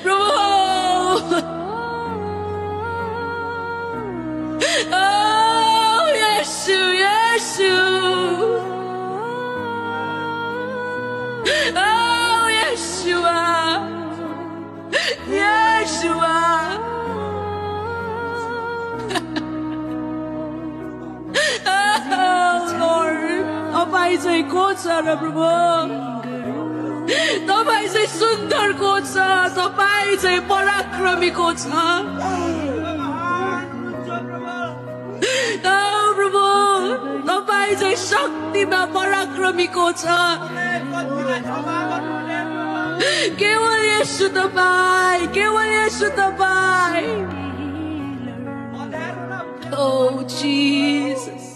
प्रभु येशू येशू येशूआ येशूआ तपाईं चाहिँ को छ र प्रभु तपाईं चाहिँ सुन्दर को छ तपाईं चाहिँ पराक्रमी को छ प्रभु तपाईं चाहिँ शक्तिमा पराक्रमी को छ केवल येशू तपाईं Oh Jesus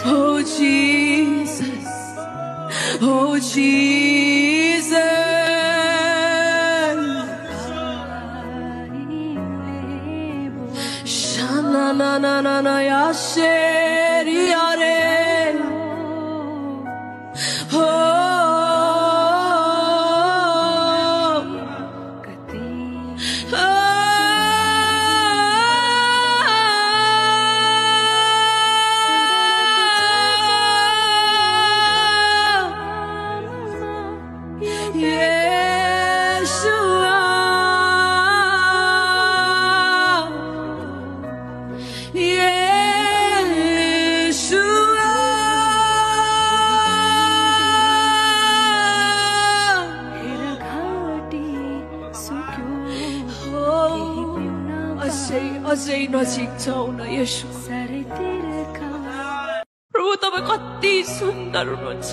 Oh Jesus Oh Jesus Shana na na na na ya sheri are अझै नजिक छौ न येशू प्रभु तपाईं कति सुन्दर हुनुहुन्छ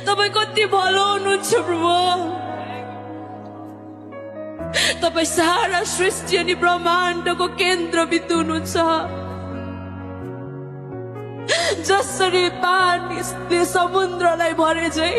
तपाईं कति भलो हुनुहुन्छ प्रभु तपाईं सारा सृष्टि अनि ब्रह्माण्डको केन्द्रबिन्दु हुनुहुन्छ जसरी पानीले समुद्रलाई भरे झै